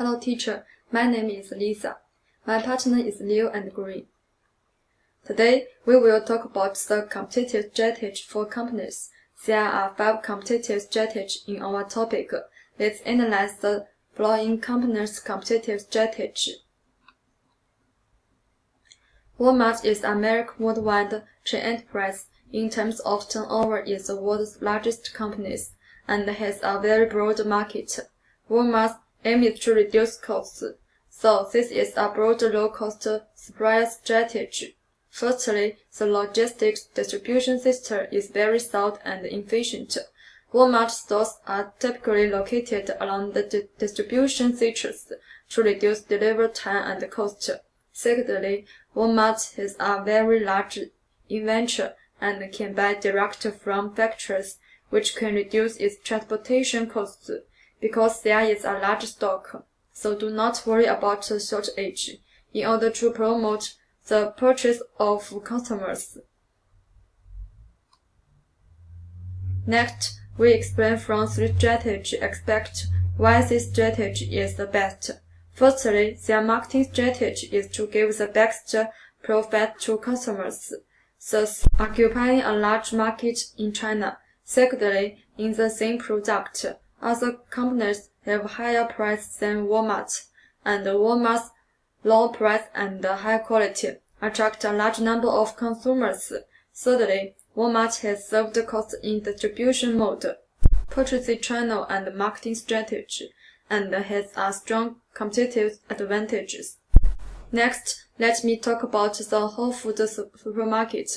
Hello teacher, my name is Lisa. My partner is Leo and Green. Today, we will talk about the competitive strategy for companies. There are 5 competitive strategies in our topic. Let's analyze the following companies' competitive strategy. Walmart is America's worldwide chain enterprise. In terms of turnover, is the world's largest company and has a very broad market. Walmart's aim is to reduce costs, so this is a broad low-cost supplier strategy. Firstly, the logistics distribution system is very sound and efficient. Walmart stores are typically located along the distribution centers to reduce delivery time and cost. Secondly, Walmart has a very large inventory and can buy direct from factories, which can reduce its transportation costs because there is a large stock. So do not worry about the shortage in order to promote the purchase of customers. Next, we explain from 3 strategy aspects why this strategy is the best. Firstly, their marketing strategy is to give the best profit to customers, thus occupying a large market in China. Secondly, in the same product, other companies have higher price than Walmart, and Walmart's low price and high quality attract a large number of consumers. Thirdly, Walmart has served cost in distribution mode, purchasing channel and marketing strategy, and has a strong competitive advantages. Next, let me talk about the Whole Foods supermarket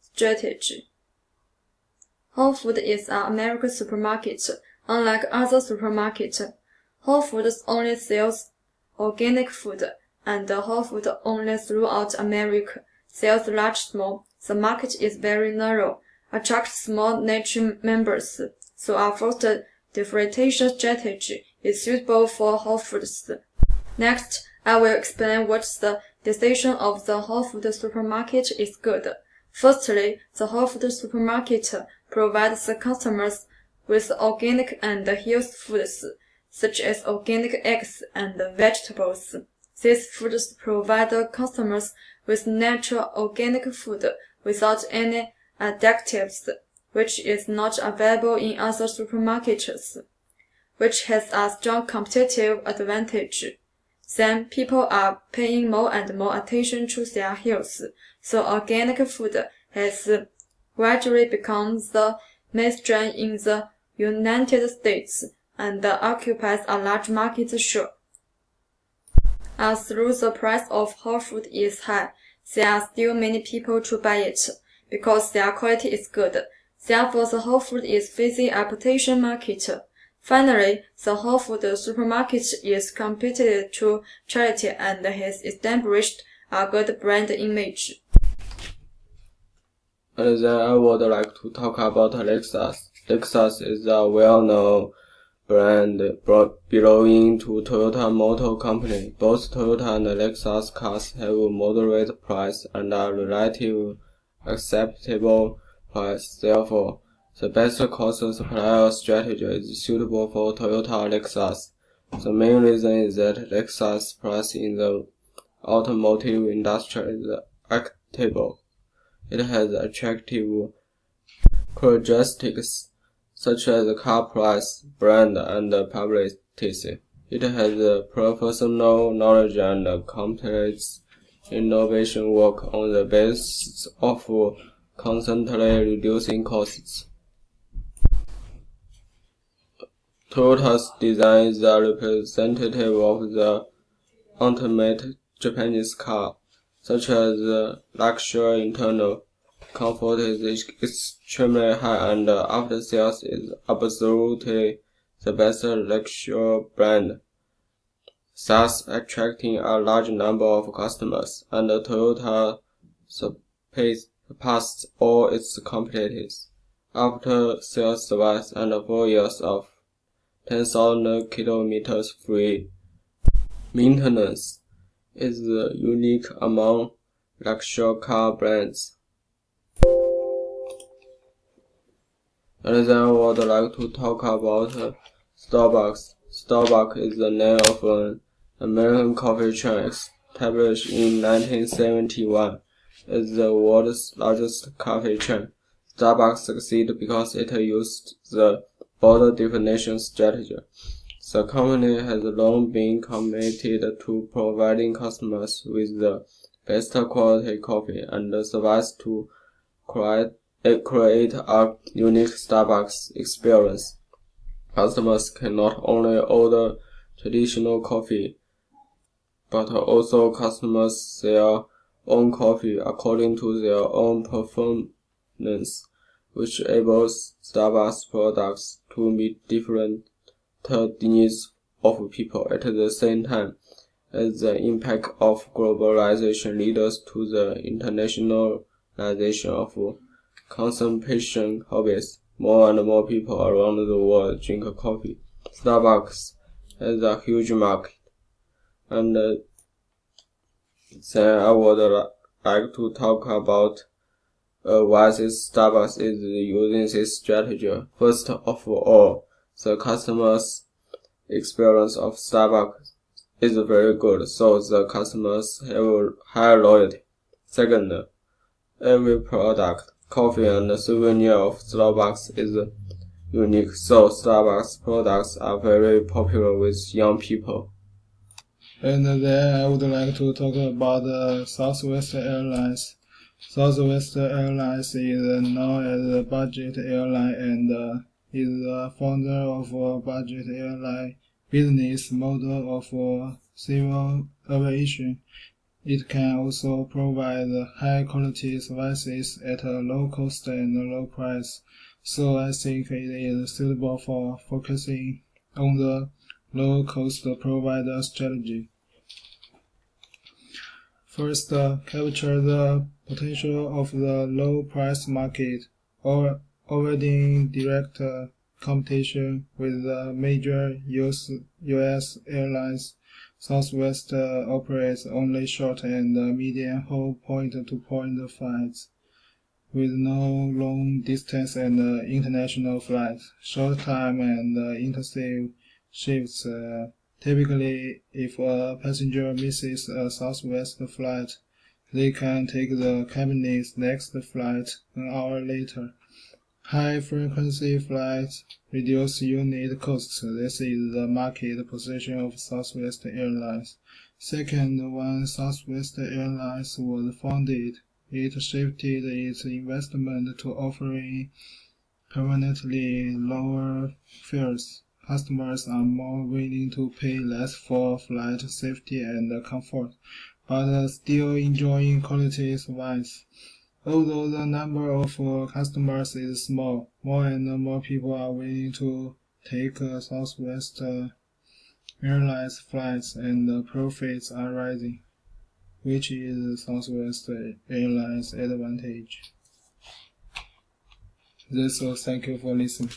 strategy. Whole Foods is an American supermarket. Unlike other supermarkets, Whole Foods only sells organic food, and Whole Foods only throughout America sells large-small. The market is very narrow, attracts small niche members, so our first differentiation strategy is suitable for Whole Foods. Next, I will explain what the decision of the Whole Foods supermarket is good. Firstly, the Whole Foods supermarket provides the customers with organic and healthy foods, such as organic eggs and vegetables. These foods provide customers with natural organic food without any additives, which is not available in other supermarkets, which has a strong competitive advantage. Then people are paying more and more attention to their health, so organic food has gradually become the mainstream in the United States and occupies a large market share. Although the price of whole food is high, there are still many people to buy it because their quality is good. Therefore, the whole food is facing a potential market. Finally, the Whole Foods supermarket is committed to charity and has established a good brand image. And then I would like to talk about Lexus. Lexus is a well-known brand belonging to Toyota Motor Company. Both Toyota and Lexus cars have a moderate price and a relatively acceptable price. Therefore, the best cost supplier strategy is suitable for Toyota Lexus. The main reason is that Lexus' price in the automotive industry is acceptable. It has attractive characteristics such as car price, brand, and publicity. It has professional knowledge and completes innovation work on the basis of constantly reducing costs. Toyota's design is a representative of the ultimate Japanese car, such as luxury internal comfort is extremely high and after sales is absolutely the best luxury brand, thus attracting a large number of customers, and Toyota surpassed all its competitors. After sales service and 4 years of 10,000 kilometers free maintenance is unique among luxury car brands. And then I would like to talk about Starbucks. Starbucks is the name of an American coffee chain established in 1971. It is the world's largest coffee chain. Starbucks succeeded because it used the border definition strategy. The company has long been committed to providing customers with the best quality coffee and service to create a unique Starbucks experience. Customers can not only order traditional coffee, but also customize their own coffee according to their own preference, which enables Starbucks products to meet different needs of people. At the same time, as the impact of globalization leads to the internationalization of consumption habits, more and more people around the world drink coffee. Starbucks has a huge market, and then I would like to talk about why this Starbucks is using this strategy. First of all, the customer's experience of Starbucks is very good, so the customers have high loyalty. Second, every product, coffee and souvenir of Starbucks is unique, so Starbucks products are very popular with young people. And then I would like to talk about Southwest Airlines. Southwest Airlines is known as a budget airline and is the founder of a budget airline business model of civil aviation. It can also provide high-quality services at a low cost and low price, so I think it is suitable for focusing on the low-cost provider strategy. First, capture the potential of the low-price market, or avoiding direct competition with the major U.S. airlines. Southwest operates only short and medium-haul point-to-point flights, with no long-distance and international flights. Short-time and intensive shifts. Typically, if a passenger misses a Southwest flight, they can take the company's next flight an hour later. High-frequency flights reduce unit costs. This is the market position of Southwest Airlines. Second, when Southwest Airlines was founded, it shifted its investment to offering permanently lower fares. Customers are more willing to pay less for flight safety and comfort, but still enjoying quality service. Although the number of customers is small, more and more people are willing to take Southwest Airlines flights and profits are rising, which is Southwest Airlines' advantage. That's all. Thank you for listening.